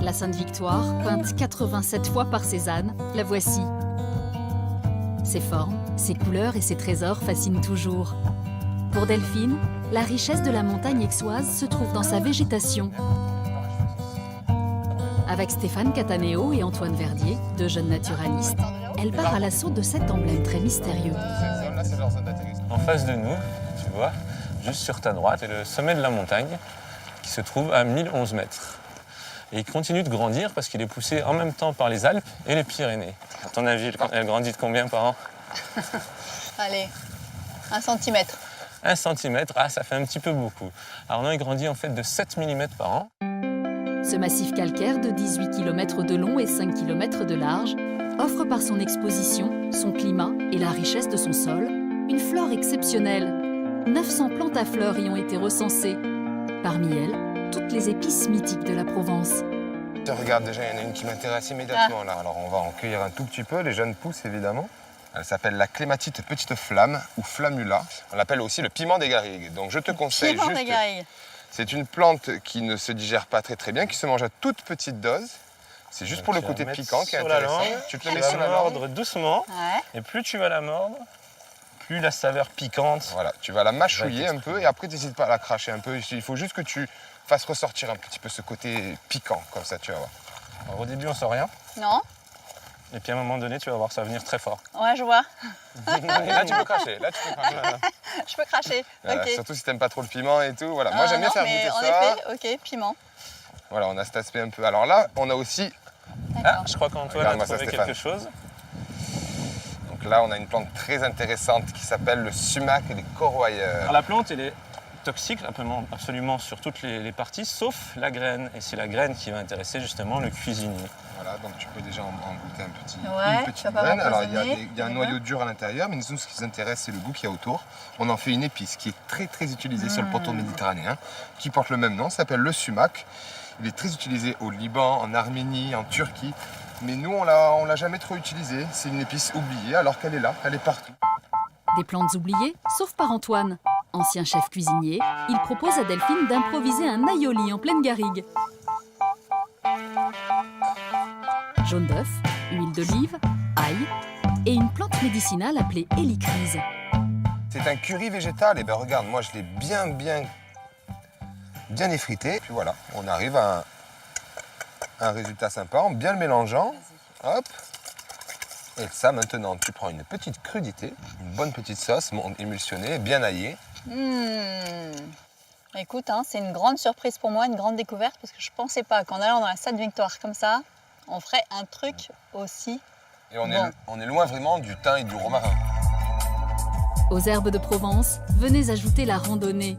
La Sainte Victoire, peinte 87 fois par Cézanne, la voici. Ses formes, ses couleurs et ses trésors fascinent toujours. Pour Delphine, la richesse de la montagne aixoise se trouve dans sa végétation. Avec Stéphane Cataneo et Antoine Verdier, deux jeunes naturalistes, elle part à l'assaut de cet emblème très mystérieux. En face de nous, tu vois, juste sur ta droite, c'est le sommet de la montagne qui se trouve à 1011 mètres. Et il continue de grandir parce qu'il est poussé en même temps par les Alpes et les Pyrénées. À ton avis, elle grandit de combien par an? Allez, 1 centimètre. 1 centimètre, ah, ça fait un petit peu beaucoup. Alors non, il grandit en fait de 7 mm par an. Ce massif calcaire de 18 km de long et 5 km de large offre par son exposition, son climat et la richesse de son sol une flore exceptionnelle. 900 plantes à fleurs y ont été recensées. Parmi elles, toutes les épices mythiques de la Provence. Regarde, déjà, il y en a une qui m'intéresse immédiatement là. Alors on va en cueillir un tout petit peu, les jeunes pousses évidemment. Elle s'appelle la clématite petite flamme ou flammula. On l'appelle aussi le piment des garrigues. Donc je te conseille Piment juste... des garrigues. C'est une plante qui ne se digère pas très bien, qui se mange à toute petite dose. C'est juste pour le Tu vas côté mettre piquant qui est sur la intéressant. langue, Tu te tu le mets vas sur la mordre langue. doucement. Ouais. Et plus tu vas la mordre, plus la saveur piquante. Voilà, tu vas la mâchouiller Va un peu et après tu n'hésites pas à la cracher un peu. Il faut juste que tu fasses ressortir un petit peu ce côté piquant, comme ça tu vas voir. Alors, au début, on sent rien. Non? Et puis à un moment donné, tu vas voir, ça va venir très fort. Ouais, je vois. Et là tu peux cracher, Je peux cracher. Voilà, Ok. surtout si t'aimes pas trop le piment et tout. Voilà. Moi j'aime bien non, faire mais goûter en ça. effet, ok, piment. Voilà, on a cet aspect un peu. Alors là, on a aussi. Ah, je crois qu'Antoine a Regarde-moi ça, trouvé Stéphane. quelque chose. Donc là, on a une plante très intéressante qui s'appelle le sumac des corroyeurs. Alors, la plante, elle est toxique absolument sur toutes les parties, sauf la graine. Et c'est la graine qui va intéresser justement le cuisinier. Voilà, donc tu peux déjà en goûter Ouais, une tu petite vas pas graine. Alors il y a, m'empoisonner, il y a un c'est noyau bien. dur à l'intérieur, mais nous, ce qui nous intéresse, c'est le goût qu'il y a autour. On en fait une épice qui est très utilisée sur le pourtour méditerranéen, qui porte le même nom, ça s'appelle le sumac. Il est très utilisé au Liban, en Arménie, en Turquie. Mais nous, on l'a jamais trop utilisé. C'est une épice oubliée, alors qu'elle est là, elle est partout. Des plantes oubliées, sauf par Antoine. Ancien chef cuisinier, il propose à Delphine d'improviser un aioli en pleine garrigue. Jaune d'œuf, huile d'olive, ail et une plante médicinale appelée hélicryse. C'est un curry végétal. Et ben regarde, moi je l'ai bien effrité. Puis voilà, on arrive à un résultat sympa en bien le mélangeant. Hop. Et ça maintenant, tu prends une petite crudité, une bonne petite sauce émulsionnée, bien aillée. Écoute, hein, c'est une grande surprise pour moi, une grande découverte, parce que je pensais pas qu'en allant dans la Sainte Victoire comme ça, on ferait un truc aussi. Et on Bon. est loin vraiment du thym et du romarin. Aux herbes de Provence, venez ajouter la randonnée.